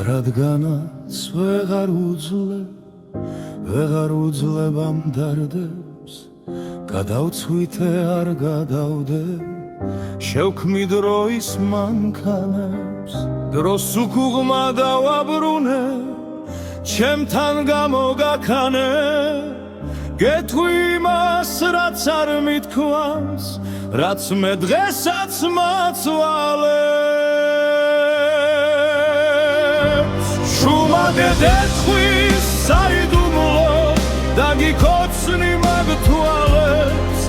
რადგანაც ვეღარ უძლებ ამ დარდებს გადავცვითე არ გადავდებ შევქმნი დროის მანქანებს დროს უკუღმა დავაბრუნე ჩემთან გამოგაქანე გეთქვი იმას რაც არ მithქვამს რაც მე დღესაც მაწვალებს შუმადე დეთქვის საიდუმლო და გიქოცნი მაგ თვალებს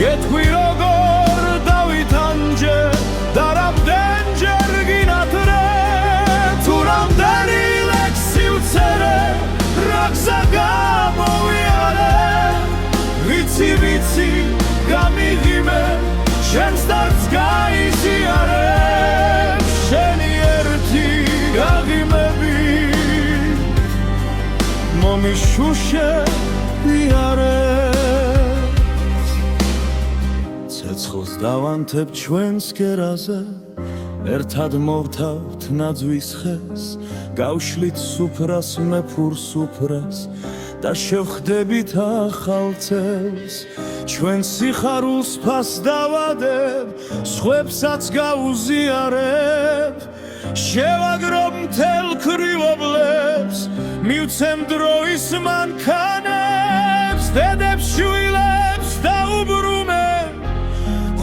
გეთქვი როგორ დავითანჯე და რამდენჯერ გინათრე თუ რამდენი ლექსი ვწერე რა გზა გამოვიარე ვიცი გამიღიმე შენს დარდს გაიზიარე შენი ერთი გაღიმები მომიშუშე იარებს ცეცხლს დავანთებ ჩვენს კერაზე ერთად მოვთავთ ნაძვის ხეს გავშლით სუფრას მეფურ სუფრას და შევხდებით ახალ წელს ჩვენ სიხარულს ფას დავადებ სხვებსაც გაუზიარებ შევაგრობ მთელ ქრილობლებს მივცემ დროის მანქანებს დედებს შვილებს დაუბრუნე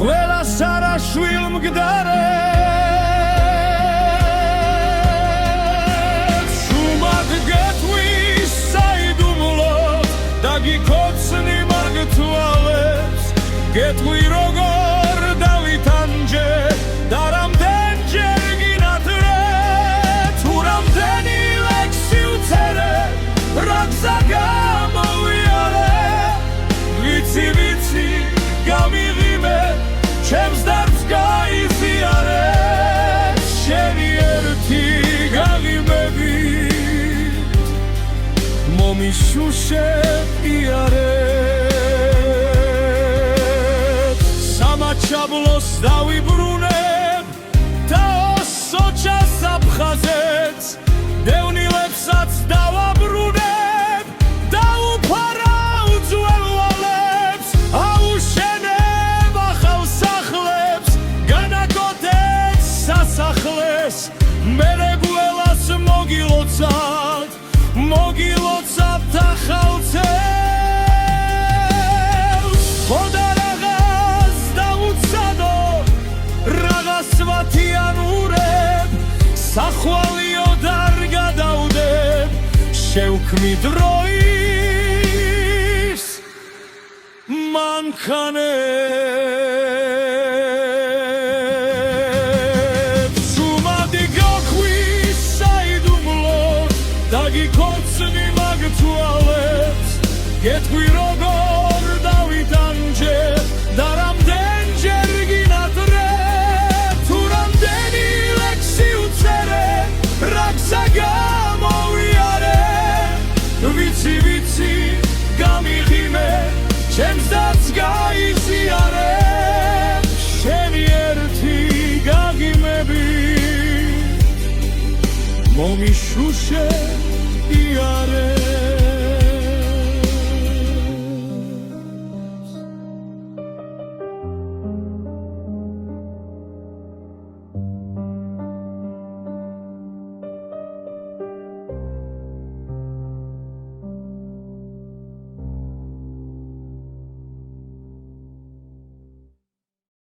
ყველა სარაშვილ მგდარებს შუმად გეთქვის საიდუმლო და გიქოცნი მაგ თვალებს გეთქვი როგორ დავითანჯე და რამდენჯერ გინათრე თუ რამდენი ლექსი ვწერე რა გზა გამოვიარე ვიცი გამიღიმე ჩემს დარდს გაიზიარე შენი ერთი გაღიმები მომიშუშე იარებს სამაჩაბლოს დავიბრუნებ და ოსოჩას აფხაზეთს დევნილებსაც დავაბრუნებ და უფარავ ძველვალებს აუშენებ ახალ სახლებს განაკოთებს სასახლეს მერე გველას მოგილოცავთ ახალ წელს ხოდა რაღაც დაუცადო რაღაც ვათიანურებ სახვალიო დარ გადავდებ შევქმნი დროის მანქანებს შუმადი გაქვის საიდუმლო და გიქოცნი მაგ თვალებს გეთქვი როგორ დავითანჯე და რამდენჯერ გინათრე თუ რამდენი ლექსი ვწერე რა გზა გამოვიარე ვიცი გამიღიმე ჩემს დარდს გაიზიარე შენი ერთი გაღიმები მომიშუშე